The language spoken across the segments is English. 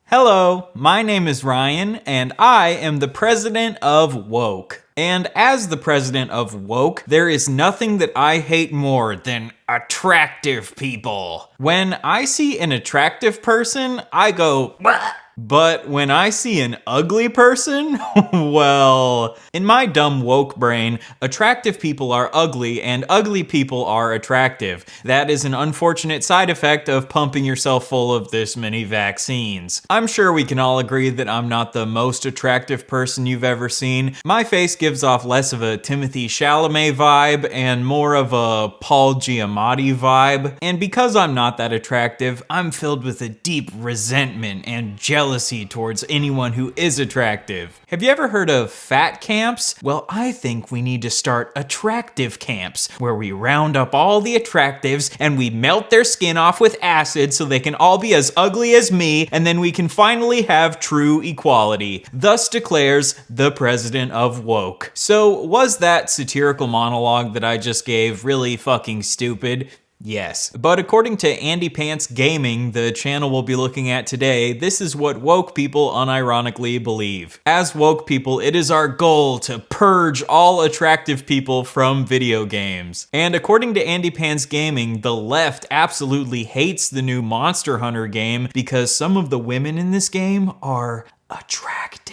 Hello, my name is Ryan, and I am the president of Woke. And as the president of Woke, there is nothing that I hate more than attractive people. When I see an attractive person, I go, "Bah." But when I see an ugly person, well, in my dumb woke brain, attractive people are ugly and ugly people are attractive. That is an unfortunate side effect of pumping yourself full of this many vaccines. I'm sure we can all agree that I'm not the most attractive person you've ever seen. My face gives off less of a Timothée Chalamet vibe and more of a Paul Giamatti vibe. And because I'm not that attractive, I'm filled with a deep resentment and jealousy towards anyone who is attractive. Have you ever heard of fat camps? Well, I think we need to start attractive camps, where we round up all the attractives and we melt their skin off with acid so they can all be as ugly as me, and then we can finally have true equality. Thus declares the president of Woke. So, was that satirical monologue that I just gave really fucking stupid? Yes. But according to Andy Pants Gaming, the channel we'll be looking at today, this is what woke people unironically believe. As woke people, it is our goal to purge all attractive people from video games. And according to Andy Pants Gaming, the left absolutely hates the new Monster Hunter game because some of the women in this game are attractive.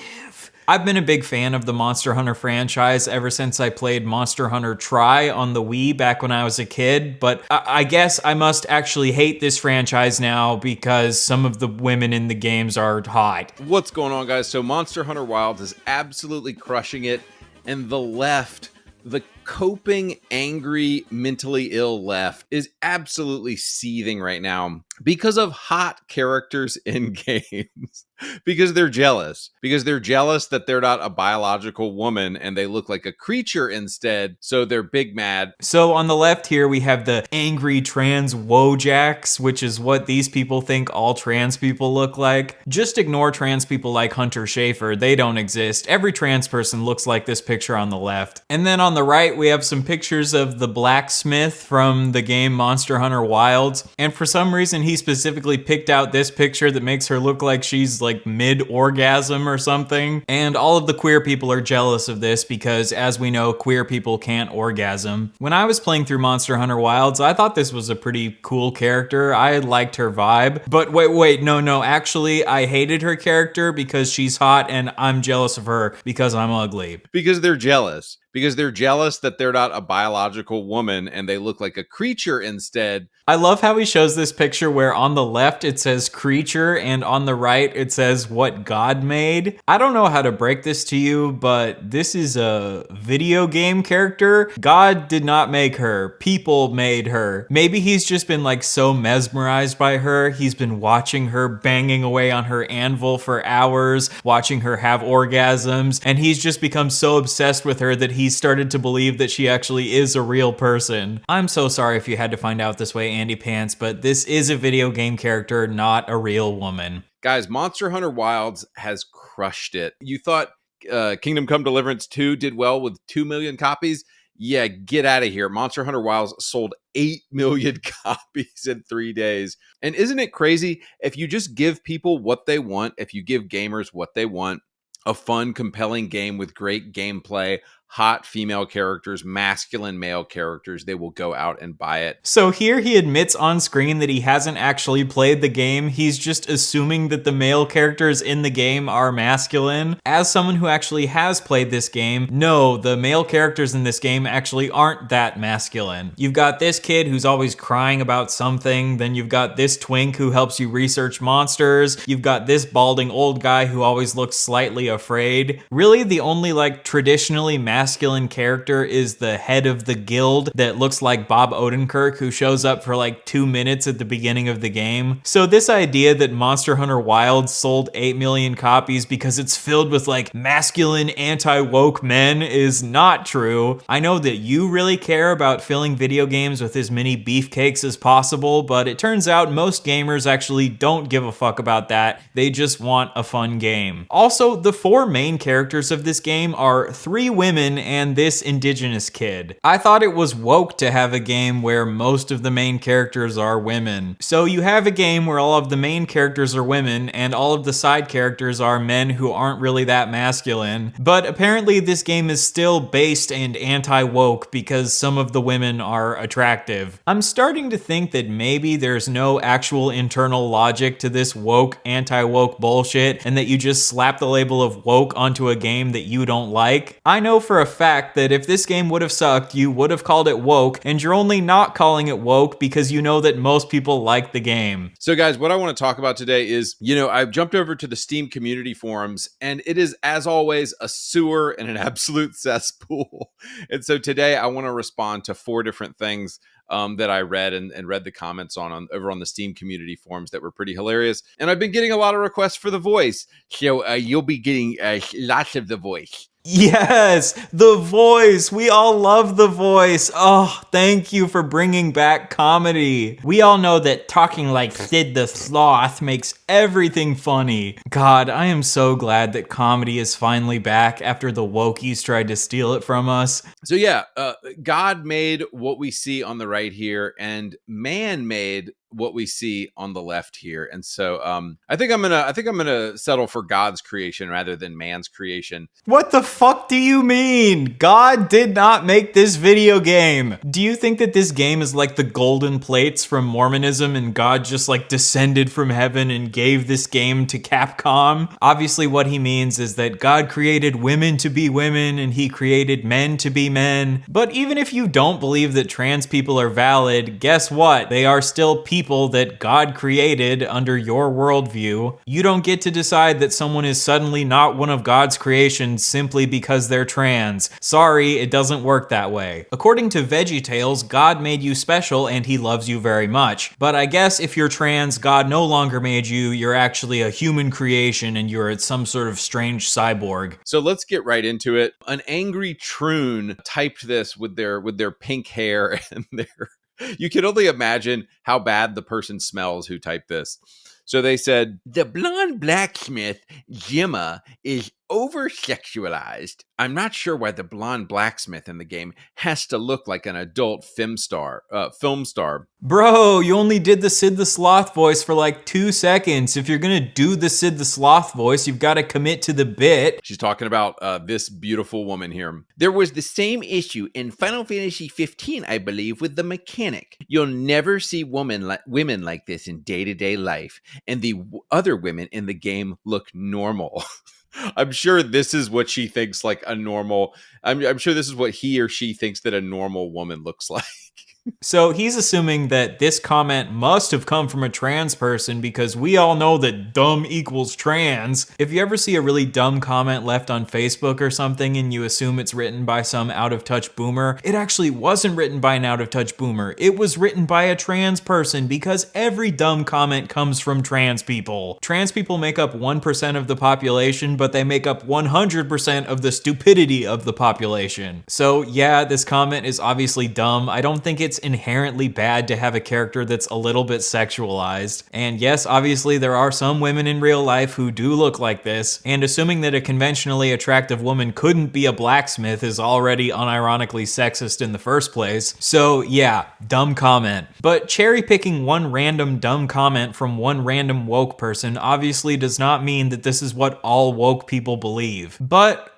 I've been a big fan of the Monster Hunter franchise ever since I played Monster Hunter Tri on the Wii back when I was a kid, but I guess I must actually hate this franchise now because some of the women in the games are hot. What's going on, guys? So Monster Hunter Wilds is absolutely crushing it, and the left, the coping, angry, mentally ill left, is absolutely seething right now because of hot characters in games. Because they're jealous. Because they're jealous that they're not a biological woman and they look like a creature instead, so they're big mad. So on the left here, we have the angry trans wojacks, which is what these people think all trans people look like. Just ignore trans people like Hunter Schafer. They don't exist. Every trans person looks like this picture on the left. And then on the right, we have some pictures of the blacksmith from the game Monster Hunter Wilds. And for some reason, he specifically picked out this picture that makes her look like she's like mid-orgasm or something. And all of the queer people are jealous of this because, as we know, queer people can't orgasm. When I was playing through Monster Hunter Wilds, I thought this was a pretty cool character. I liked her vibe. But wait, no, actually, I hated her character because she's hot and I'm jealous of her because I'm ugly. Because they're jealous. Because they're jealous that they're not a biological woman and they look like a creature instead. I love how he shows this picture where on the left it says creature and on the right it says what God made. I don't know how to break this to you, but this is a video game character. God did not make her. People made her. Maybe he's just been like so mesmerized by her. He's been watching her banging away on her anvil for hours, watching her have orgasms, and he's just become so obsessed with her that he's started to believe that she actually is a real person. I'm so sorry if you had to find out this way, Andy Pants, but this is a video game character, not a real woman. Guys, Monster Hunter Wilds has crushed it. You thought Kingdom Come Deliverance 2 did well with 2 million copies? Yeah, get out of here. Monster Hunter Wilds sold 8 million copies in 3 days. And isn't it crazy? If you just give people what they want, if you give gamers what they want, a fun, compelling game with great gameplay, hot female characters, masculine male characters, they will go out and buy it. So here he admits on screen that he hasn't actually played the game. He's just assuming that the male characters in the game are masculine. As someone who actually has played this game, no, the male characters in this game actually aren't that masculine. You've got this kid who's always crying about something, then you've got this twink who helps you research monsters, you've got this balding old guy who always looks slightly afraid. Really, the only like traditionally masculine character is the head of the guild that looks like Bob Odenkirk, who shows up for like 2 minutes at the beginning of the game. So this idea that Monster Hunter Wilds sold 8 million copies because it's filled with like masculine anti-woke men is not true. I know that you really care about filling video games with as many beefcakes as possible, but it turns out most gamers actually don't give a fuck about that. They just want a fun game. Also, the 4 main characters of this game are 3 women women and this indigenous kid. I thought it was woke to have a game where most of the main characters are women. So you have a game where all of the main characters are women and all of the side characters are men who aren't really that masculine. But apparently this game is still based and anti-woke because some of the women are attractive. I'm starting to think that maybe there's no actual internal logic to this woke, anti-woke bullshit and that you just slap the label of woke onto a game that you don't like. I know for a fact that if this game would have sucked, you would have called it woke, and you're only not calling it woke because you know that most people like the game. So guys, what I want to talk about today is, I've jumped over to the Steam community forums, and it is, as always, a sewer and an absolute cesspool. And so today I want to respond to 4 different things that I read and read the comments on over on the Steam community forums that were pretty hilarious. And I've been getting a lot of requests for the voice. So you'll be getting lots of the voice. Yes, the voice. We all love the voice. Oh, thank you for bringing back comedy. We all know that talking like Sid the Sloth makes everything funny. God, I am so glad that comedy is finally back after the wokies tried to steal it from us. So yeah, God made what we see on the right here, and man made what we see on the left here. And so I think I'm gonna settle for God's creation rather than man's creation. What the fuck do you mean? God did not make this video game. Do you think that this game is like the golden plates from Mormonism and God just like descended from heaven and gave this game to Capcom? Obviously what he means is that God created women to be women and he created men to be men. But even if you don't believe that trans people are valid, guess what? They are still people that God created under your worldview. You don't get to decide that someone is suddenly not one of God's creations simply because they're trans. Sorry, it doesn't work that way. According to VeggieTales, God made you special and he loves you very much. But I guess if you're trans, God no longer made you. You're actually a human creation and you're some sort of strange cyborg. So let's get right into it. An angry troon typed this with their pink hair and their you can only imagine how bad the person smells who typed this. So they said, the blonde blacksmith, Gemma, is over-sexualized. I'm not sure why the blonde blacksmith in the game has to look like an adult film star. Bro, you only did the Sid the Sloth voice for like 2 seconds. If you're gonna do the Sid the Sloth voice, you've got to commit to the bit. She's talking about this beautiful woman here. There was the same issue in Final Fantasy 15, I believe, with the mechanic. You'll never see women like this in day-to-day life, and the other women in the game look normal. I'm sure this is what she thinks like a normal. I'm sure this is what he or she thinks that a normal woman looks like. So he's assuming that this comment must have come from a trans person because we all know that dumb equals trans. If you ever see a really dumb comment left on Facebook or something and you assume it's written by some out-of-touch boomer, it actually wasn't written by an out-of-touch boomer. It was written by a trans person because every dumb comment comes from trans people. Trans people make up 1% of the population, but they make up 100% of the stupidity of the population. So yeah, this comment is obviously dumb. I don't think it's inherently bad to have a character that's a little bit sexualized. And yes, obviously there are some women in real life who do look like this, and assuming that a conventionally attractive woman couldn't be a blacksmith is already unironically sexist in the first place. So yeah, dumb comment. But cherry picking one random dumb comment from one random woke person obviously does not mean that this is what all woke people believe. But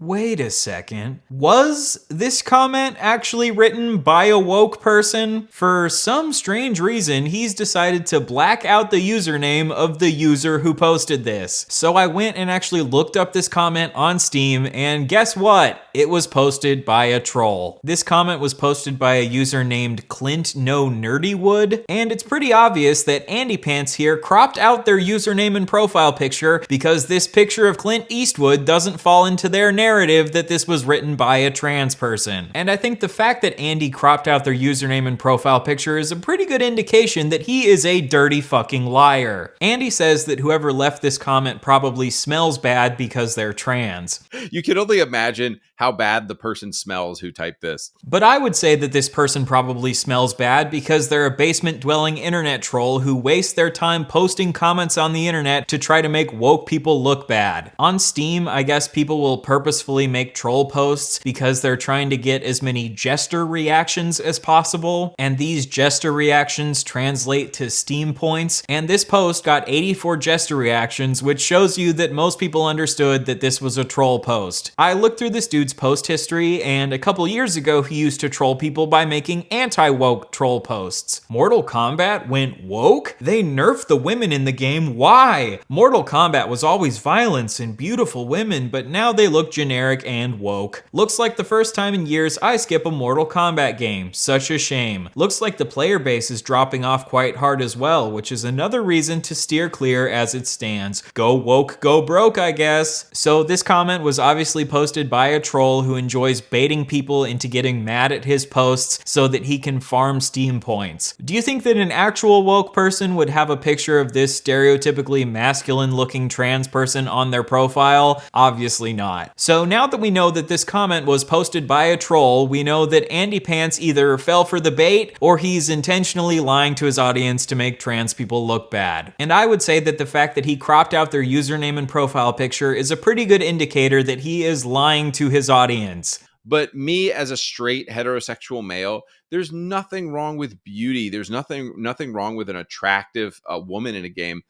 wait a second. Was this comment actually written by a woke person? For some strange reason, he's decided to black out the username of the user who posted this. So I went and actually looked up this comment on Steam, and guess what? It was posted by a troll. This comment was posted by a user named Clint No Nerdywood, and it's pretty obvious that Andy Pants here cropped out their username and profile picture because this picture of Clint Eastwood doesn't fall into their narrative that this was written by a trans person. And I think the fact that Andy cropped out their username and profile picture is a pretty good indication that he is a dirty fucking liar. Andy says that whoever left this comment probably smells bad because they're trans. You can only imagine how bad the person smells who typed this. But I would say that this person probably smells bad because they're a basement-dwelling internet troll who wastes their time posting comments on the internet to try to make woke people look bad. On Steam, I guess people will purposely purposefully make troll posts because they're trying to get as many jester reactions as possible, and these jester reactions translate to Steam points, and this post got 84 jester reactions, which shows you that most people understood that this was a troll post. I looked through this dude's post history, and a couple years ago he used to troll people by making anti-woke troll posts. Mortal Kombat went woke? They nerfed the women in the game, why? Mortal Kombat was always violence and beautiful women, but now they look generic and woke. Looks like the first time in years I skip a Mortal Kombat game. Such a shame. Looks like the player base is dropping off quite hard as well, which is another reason to steer clear as it stands. Go woke, go broke, I guess. So this comment was obviously posted by a troll who enjoys baiting people into getting mad at his posts so that he can farm Steam points. Do you think that an actual woke person would have a picture of this stereotypically masculine looking trans person on their profile? Obviously not. So now that we know that this comment was posted by a troll, we know that Andy Pants either fell for the bait or he's intentionally lying to his audience to make trans people look bad. And I would say that the fact that he cropped out their username and profile picture is a pretty good indicator that he is lying to his audience. But me as a straight heterosexual male, there's nothing wrong with beauty. There's nothing wrong with an attractive woman in a game.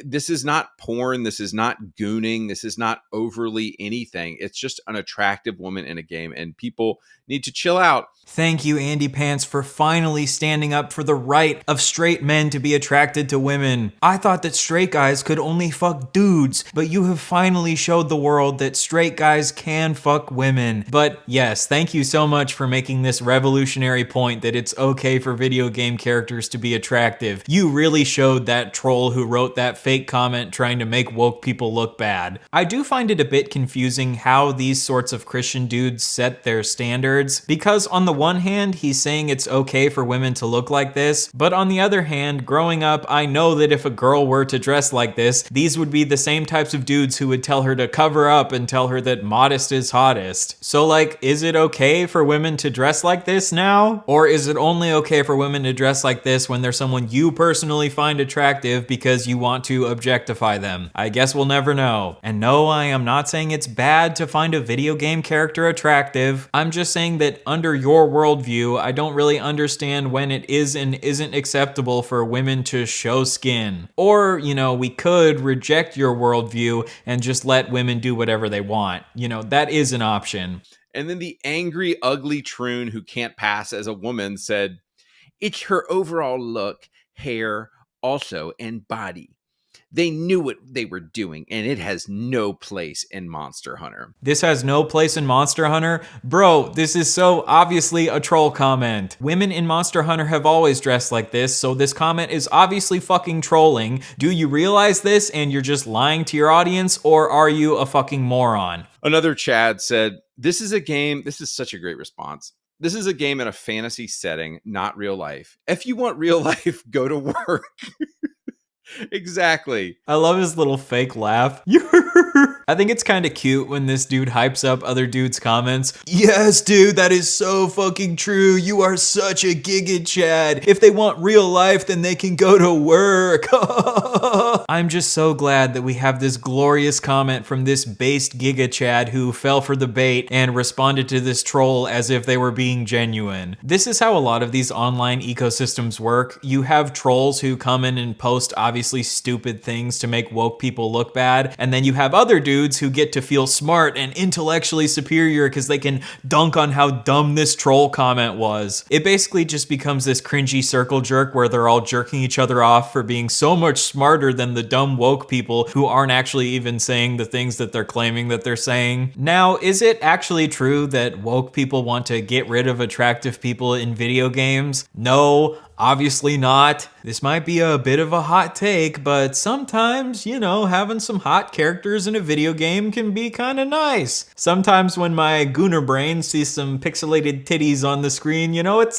This is not porn. This is not gooning. This is not overly anything. It's just an attractive woman in a game, and people need to chill out. Thank you, Andy Pants, for finally standing up for the right of straight men to be attracted to women. I thought that straight guys could only fuck dudes, but you have finally showed the world that straight guys can fuck women. But yes, thank you so much for making this revolutionary point that it's okay for video game characters to be attractive. You really showed that troll who wrote that fake comment trying to make woke people look bad. I do find it a bit confusing how these sorts of Christian dudes set their standards, because on the one hand, he's saying it's okay for women to look like this, but on the other hand, growing up, I know that if a girl were to dress like this, these would be the same types of dudes who would tell her to cover up and tell her that modest is hottest. So like, is it okay for women to dress like this now? Or is it only okay for women to dress like this when they're someone you personally find attractive because you want to objectify them? I guess we'll never know. And no, I am not saying it's bad to find a video game character attractive. I'm just saying that under your worldview, I don't really understand when it is and isn't acceptable for women to show skin. Or, you know, we could reject your worldview and just let women do whatever they want. You know, that is an option. And then the angry, ugly troon who can't pass as a woman said, "It's her overall look, hair, also, and body. They knew what they were doing, and it has no place in Monster Hunter." This has no place in Monster Hunter? Bro, this is so obviously a troll comment. Women in Monster Hunter have always dressed like this, so this comment is obviously fucking trolling. Do you realize this and you're just lying to your audience, or are you a fucking moron? Another Chad said, "This is a game." This is such a great response. "This is a game in a fantasy setting, not real life. If you want real life, go to work." Exactly. I love his little fake laugh. I think it's kind of cute when this dude hypes up other dudes' comments. Yes, dude, that is so fucking true. You are such a Giga Chad. If they want real life, then they can go to work. I'm just so glad that we have this glorious comment from this based Giga Chad who fell for the bait and responded to this troll as if they were being genuine. This is how a lot of these online ecosystems work. You have trolls who come in and post obviously stupid things to make woke people look bad, and then you have other dudes who get to feel smart and intellectually superior because they can dunk on how dumb this troll comment was. It basically just becomes this cringy circle jerk where they're all jerking each other off for being so much smarter than the dumb woke people who aren't actually even saying the things that they're claiming that they're saying. Now, is it actually true that woke people want to get rid of attractive people in video games? No. Obviously not. This might be a bit of a hot take, but sometimes, you know, having some hot characters in a video game can be kind of nice. Sometimes when my gooner brain sees some pixelated titties on the screen, you know, it's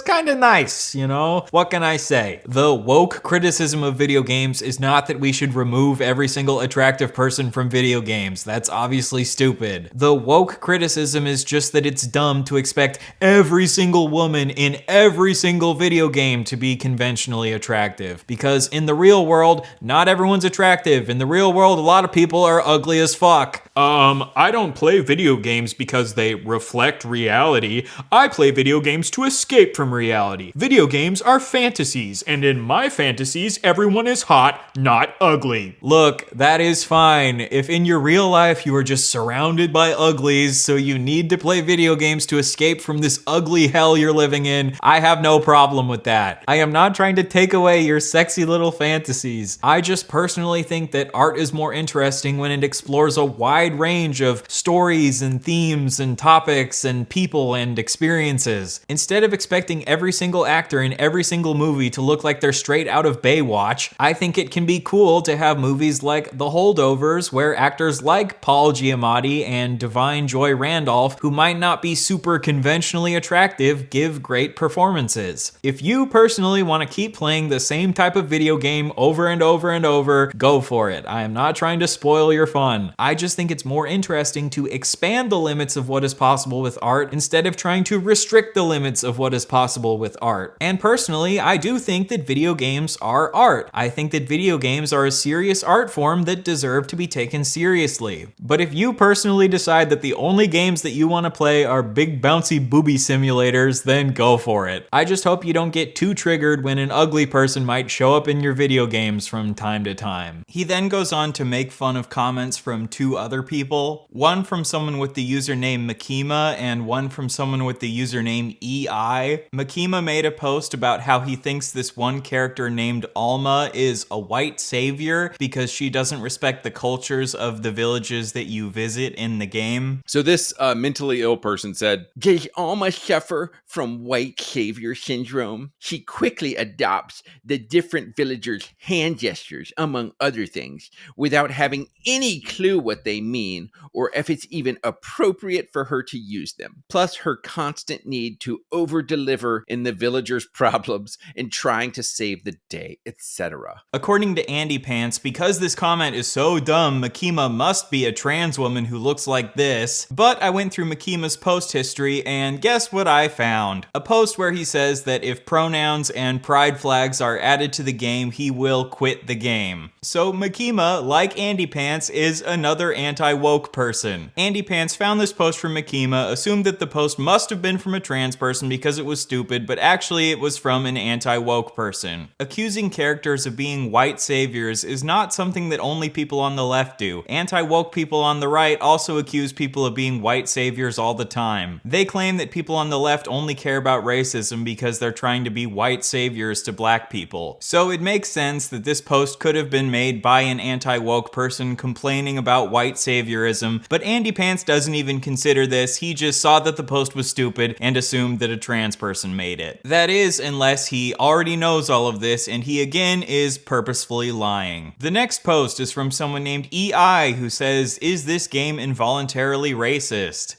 kind of nice, you know? What can I say? The woke criticism of video games is not that we should remove every single attractive person from video games. That's obviously stupid. The woke criticism is just that it's dumb to expect every single woman in every single video game to be conventionally attractive, because in the real world, not everyone's attractive. In the real world, a lot of people are ugly as fuck. I don't play video games because they reflect reality. I play video games to escape from reality. Video games are fantasies, and in my fantasies, everyone is hot, not ugly. Look, that is fine. If in your real life you are just surrounded by uglies, so you need to play video games to escape from this ugly hell you're living in, I have no problem with that. I am not trying to take away your sexy little fantasies. I just personally think that art is more interesting when it explores a wide range of stories and themes and topics and people and experiences. Instead of expecting every single actor in every single movie to look like they're straight out of Baywatch, I think it can be cool to have movies like The Holdovers where actors like Paul Giamatti and Divine Joy Randolph, who might not be super conventionally attractive, give great performances. If you personally want to keep playing the same type of video game over and over and over, go for it. I am not trying to spoil your fun. I just think it's more interesting to expand the limits of what is possible with art instead of trying to restrict the limits of what is possible with art. And personally, I do think that video games are art. I think that video games are a serious art form that deserve to be taken seriously. But if you personally decide that the only games that you want to play are big bouncy booby simulators, then go for it. I just hope you don't get too triggered when an ugly person might show up in your video games from time to time. He then goes on to make fun of comments from two other people, one from someone with the username Makima and one from someone with the username EI. Makima made a post about how he thinks this one character named Alma is a white savior because she doesn't respect the cultures of the villages that you visit in the game. So this mentally ill person said, "Does Alma suffer from white savior syndrome? She quickly adopts the different villagers' hand gestures, among other things, without having any clue what they mean or if it's even appropriate for her to use them. Plus her constant need to over-deliver in the villagers' problems and trying to save the day, etc." According to Andy Pants, because this comment is so dumb, Makima must be a trans woman who looks like this. But I went through Makima's post history and guess what I found? A post where he says that if pronouns and pride flags are added to the game, he will quit the game. So Makima, like Andy Pants, is another anti-woke person. Andy Pants found this post from Makima, assumed that the post must have been from a trans person because it was stupid, but actually it was from an anti-woke person. Accusing characters of being white saviors is not something that only people on the left do. Anti-woke people on the right also accuse people of being white saviors all the time. They claim that people on the left only care about racism because they're trying to be white saviors to black people. So it makes sense that this post could have been made by an anti-woke person complaining about white saviorism, but Andy Pants doesn't even consider this. He just saw that the post was stupid and assumed that a trans person made it. That is, unless he already knows all of this and he again is purposefully lying. The next post is from someone named EI who says, "Is this game involuntarily racist?"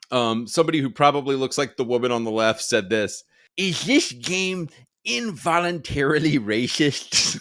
Somebody who probably looks like the woman on the left said this: "Is this game involuntarily racist?"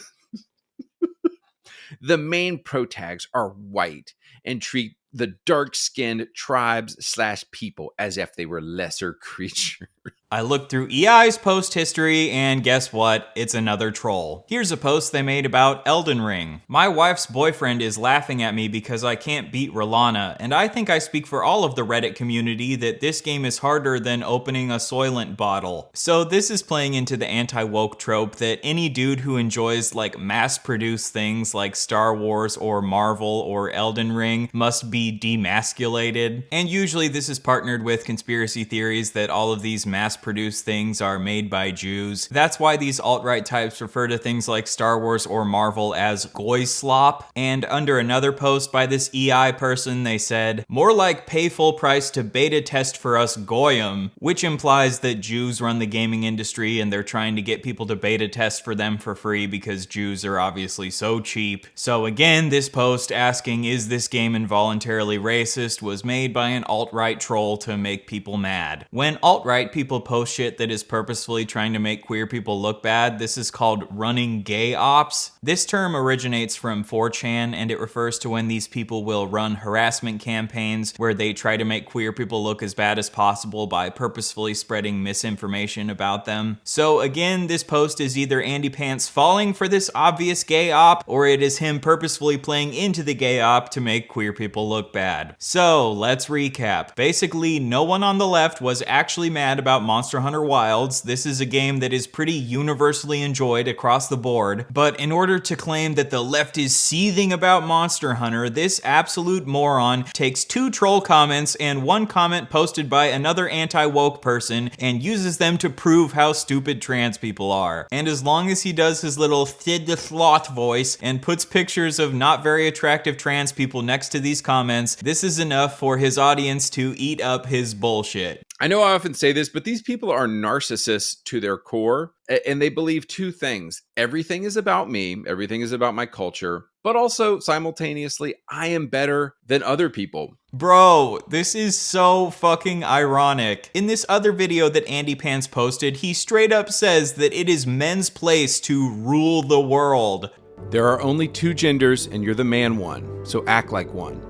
The main protags are white and treat the dark-skinned tribes/people as if they were lesser creatures. I looked through EI's post history, and guess what? It's another troll. Here's a post they made about Elden Ring. "My wife's boyfriend is laughing at me because I can't beat Rolana, and I think I speak for all of the Reddit community that this game is harder than opening a Soylent bottle." So this is playing into the anti-woke trope that any dude who enjoys like mass-produced things like Star Wars or Marvel or Elden Ring must be demasculated. And usually this is partnered with conspiracy theories that all of these mass-produced things are made by Jews. That's why these alt-right types refer to things like Star Wars or Marvel as goy slop. And under another post by this EI person, they said, "More like pay full price to beta test for us goyim," which implies that Jews run the gaming industry and they're trying to get people to beta test for them for free because Jews are obviously so cheap. So again, this post asking, "Is this game involuntarily racist?" was made by an alt-right troll to make people mad. When alt-right people post shit that is purposefully trying to make queer people look bad. This is called running gay ops. This term originates from 4chan, and it refers to when these people will run harassment campaigns where they try to make queer people look as bad as possible by purposefully spreading misinformation about them. So again, this post is either Andy Pants falling for this obvious gay op, or it is him purposefully playing into the gay op to make queer people look bad. So let's recap. Basically, no one on the left was actually mad about Monster Hunter Wilds. This is a game that is pretty universally enjoyed across the board, but in order to claim that the left is seething about Monster Hunter, this absolute moron takes 2 troll comments and 1 comment posted by another anti-woke person and uses them to prove how stupid trans people are. And as long as he does his little Sid the Sloth voice and puts pictures of not very attractive trans people next to these comments, this is enough for his audience to eat up his bullshit. I know I often say this, but these people are narcissists to their core, and they believe 2 things. Everything is about me, everything is about my culture, but also simultaneously, I am better than other people. Bro, this is so fucking ironic. In this other video that Andy Pants posted, he straight up says that it is men's place to rule the world. There are only 2 genders, and you're the man one, so act like one.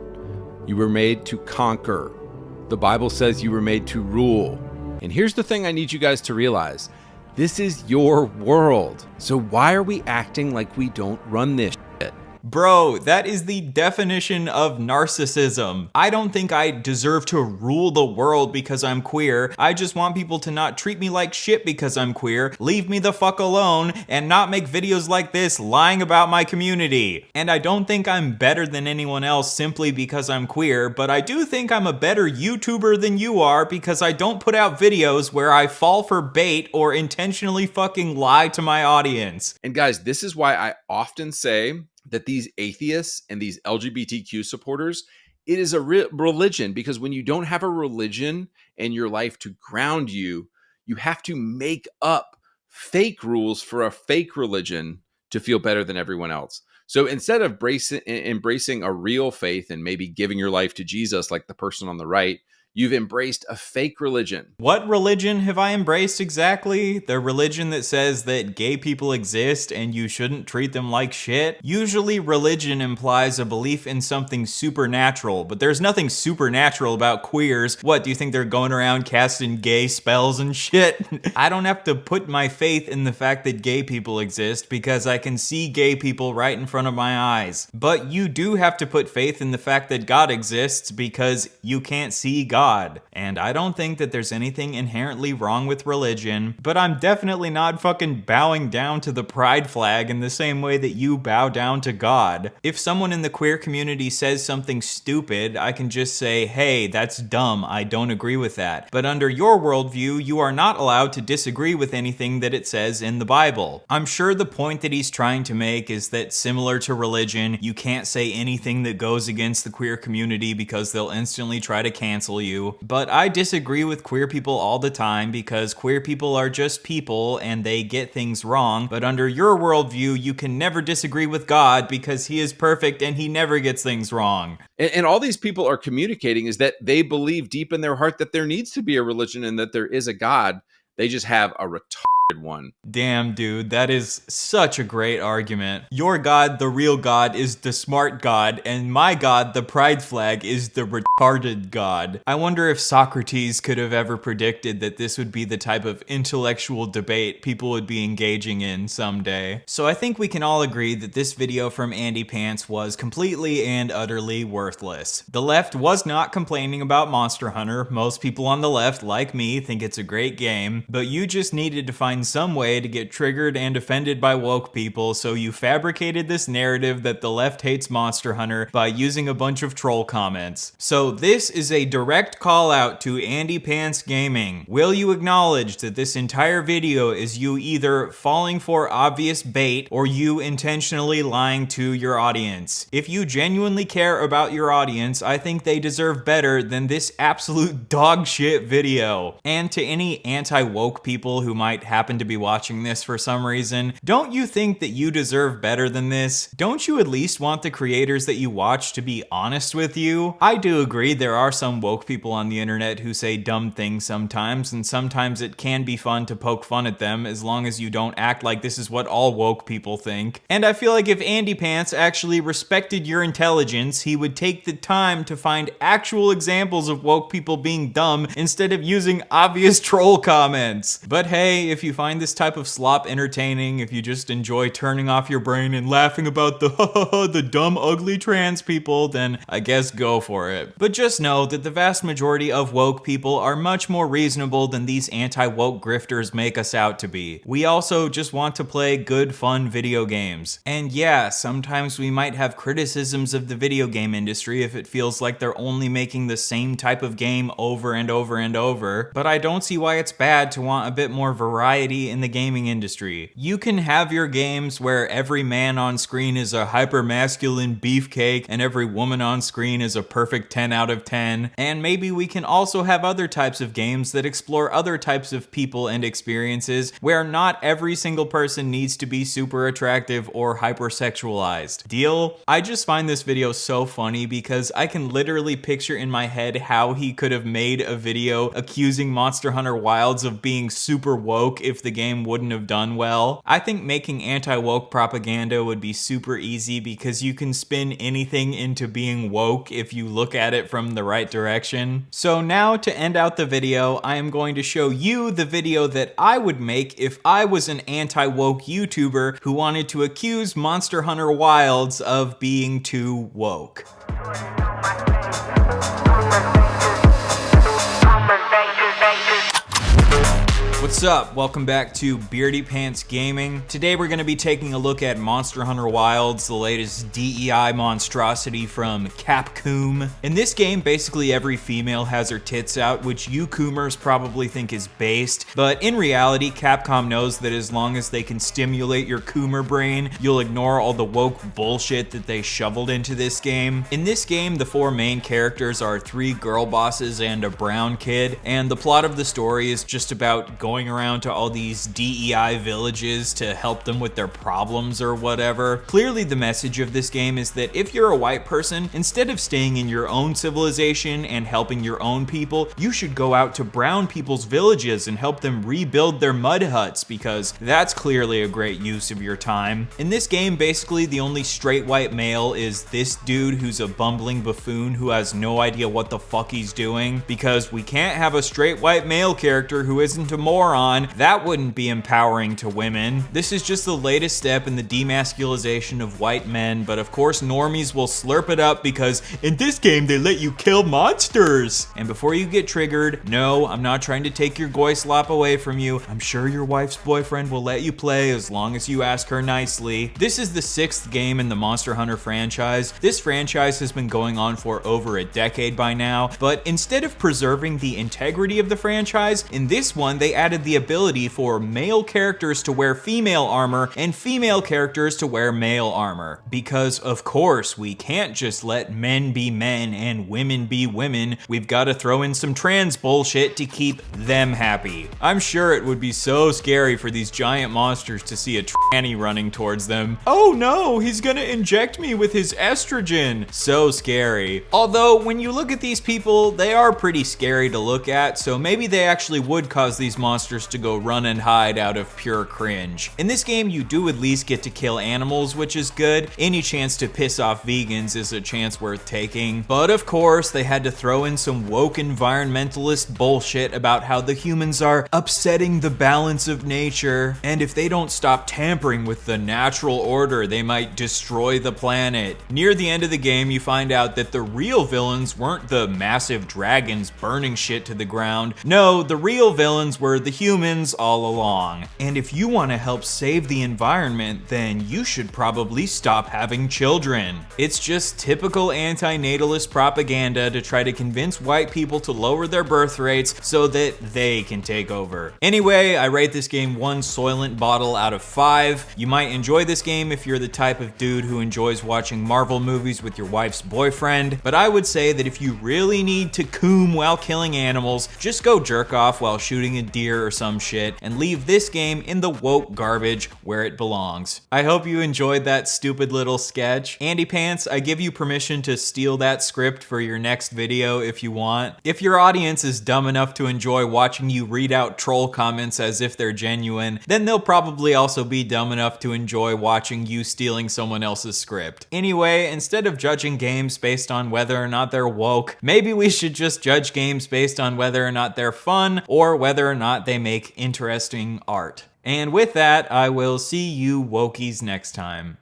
You were made to conquer. The Bible says you were made to rule. And here's the thing I need you guys to realize. This is your world. So why are we acting like we don't run this shit? Bro, that is the definition of narcissism. I don't think I deserve to rule the world because I'm queer. I just want people to not treat me like shit because I'm queer, leave me the fuck alone, and not make videos like this lying about my community. And I don't think I'm better than anyone else simply because I'm queer, but I do think I'm a better YouTuber than you are because I don't put out videos where I fall for bait or intentionally fucking lie to my audience. And guys, this is why I often say that these atheists and these LGBTQ supporters, it is a religion, because when you don't have a religion in your life to ground you, you have to make up fake rules for a fake religion to feel better than everyone else. So instead of embracing a real faith and maybe giving your life to Jesus like the person on the right, you've embraced a fake religion. What religion have I embraced exactly? The religion that says that gay people exist and you shouldn't treat them like shit? Usually religion implies a belief in something supernatural, but there's nothing supernatural about queers. What, do you think they're going around casting gay spells and shit? I don't have to put my faith in the fact that gay people exist because I can see gay people right in front of my eyes. But you do have to put faith in the fact that God exists because you can't see God. And I don't think that there's anything inherently wrong with religion, but I'm definitely not fucking bowing down to the pride flag in the same way that you bow down to God. If someone in the queer community says something stupid, I can just say, hey, that's dumb, I don't agree with that. But under your worldview, you are not allowed to disagree with anything that it says in the Bible. I'm sure the point that he's trying to make is that similar to religion, you can't say anything that goes against the queer community because they'll instantly try to cancel you. But I disagree with queer people all the time because queer people are just people and they get things wrong. But under your worldview, you can never disagree with God because he is perfect and he never gets things wrong. And all these people are communicating is that they believe deep in their heart that there needs to be a religion and that there is a God. They just have a retarded one. Damn, dude, that is such a great argument. Your God, the real God, is the smart God, and my God, the pride flag, is the retarded God. I wonder if Socrates could have ever predicted that this would be the type of intellectual debate people would be engaging in someday. So I think we can all agree that this video from Andy Pants was completely and utterly worthless. The left was not complaining about Monster Hunter. Most people on the left, like me, think it's a great game, but you just needed to find some way to get triggered and offended by woke people, so you fabricated this narrative that the left hates Monster Hunter by using a bunch of troll comments. So this is a direct call out to Andy Pants Gaming. Will you acknowledge that this entire video is you either falling for obvious bait or you intentionally lying to your audience? If you genuinely care about your audience, I think they deserve better than this absolute dog shit video. And to any anti-woke people who might happen happen to be watching this for some reason, don't you think that you deserve better than this? Don't you at least want the creators that you watch to be honest with you? I do agree there are some woke people on the internet who say dumb things sometimes, and sometimes it can be fun to poke fun at them as long as you don't act like this is what all woke people think. And I feel like if Andy Pants actually respected your intelligence, he would take the time to find actual examples of woke people being dumb instead of using obvious troll comments. But hey, if you find this type of slop entertaining, if you just enjoy turning off your brain and laughing about the dumb ugly trans people, then I guess go for it. But just know that the vast majority of woke people are much more reasonable than these anti-woke grifters make us out to be. We also just want to play good fun video games. And yeah, sometimes we might have criticisms of the video game industry if it feels like they're only making the same type of game over and over and over, but I don't see why it's bad to want a bit more variety in the gaming industry. You can have your games where every man on screen is a hyper-masculine beefcake and every woman on screen is a perfect 10 out of 10, and maybe we can also have other types of games that explore other types of people and experiences where not every single person needs to be super attractive or hypersexualized. Deal? I just find this video so funny because I can literally picture in my head how he could have made a video accusing Monster Hunter Wilds of being super woke if the game wouldn't have done well. I think making anti-woke propaganda would be super easy because you can spin anything into being woke if you look at it from the right direction. So now to end out the video, I am going to show you the video that I would make if I was an anti-woke YouTuber who wanted to accuse Monster Hunter Wilds of being too woke. What's up? Welcome back to Beardy Pants Gaming. Today we're going to be taking a look at Monster Hunter Wilds, the latest DEI monstrosity from Capcom. In this game, basically every female has her tits out, which you Coomers probably think is based, but in reality, Capcom knows that as long as they can stimulate your Coomer brain, you'll ignore all the woke bullshit that they shoveled into this game. In this game, the four main characters are 3 girl bosses and a brown kid, and the plot of the story is just about going around to all these DEI villages to help them with their problems or whatever. Clearly the message of this game is that if you're a white person, instead of staying in your own civilization and helping your own people, you should go out to brown people's villages and help them rebuild their mud huts, because that's clearly a great use of your time. In this game, basically the only straight white male is this dude who's a bumbling buffoon who has no idea what the fuck he's doing, because we can't have a straight white male character who isn't a moron. That wouldn't be empowering to women. This is just the latest step in the demasculization of white men, but of course normies will slurp it up because in this game they let you kill monsters. And before you get triggered, no, I'm not trying to take your goy slop away from you. I'm sure your wife's boyfriend will let you play as long as you ask her nicely. This is the 6th game in the Monster Hunter franchise. This franchise has been going on for over a decade by now, but instead of preserving the integrity of the franchise, in this one they added the ability for male characters to wear female armor and female characters to wear male armor. Because of course, we can't just let men be men and women be women. We've got to throw in some trans bullshit to keep them happy. I'm sure it would be so scary for these giant monsters to see a tranny running towards them. Oh no, he's gonna inject me with his estrogen. So scary. Although, when you look at these people, they are pretty scary to look at, so maybe they actually would cause these monsters to go run and hide out of pure cringe. In this game, you do at least get to kill animals, which is good. Any chance to piss off vegans is a chance worth taking. But of course, they had to throw in some woke environmentalist bullshit about how the humans are upsetting the balance of nature, and if they don't stop tampering with the natural order, they might destroy the planet. Near the end of the game, you find out that the real villains weren't the massive dragons burning shit to the ground. No, the real villains were the humans all along. And if you want to help save the environment, then you should probably stop having children. It's just typical anti-natalist propaganda to try to convince white people to lower their birth rates so that they can take over. Anyway, I rate this game 1 Soylent bottle out of 5. You might enjoy this game if you're the type of dude who enjoys watching Marvel movies with your wife's boyfriend, but I would say that if you really need to coom while killing animals, just go jerk off while shooting a deer Twitter or some shit and leave this game in the woke garbage where it belongs. I hope you enjoyed that stupid little sketch. Andy Pants, I give you permission to steal that script for your next video if you want. If your audience is dumb enough to enjoy watching you read out troll comments as if they're genuine, then they'll probably also be dumb enough to enjoy watching you stealing someone else's script. Anyway, instead of judging games based on whether or not they're woke, maybe we should just judge games based on whether or not they're fun or whether or not they make interesting art. And with that, I will see you wokies next time.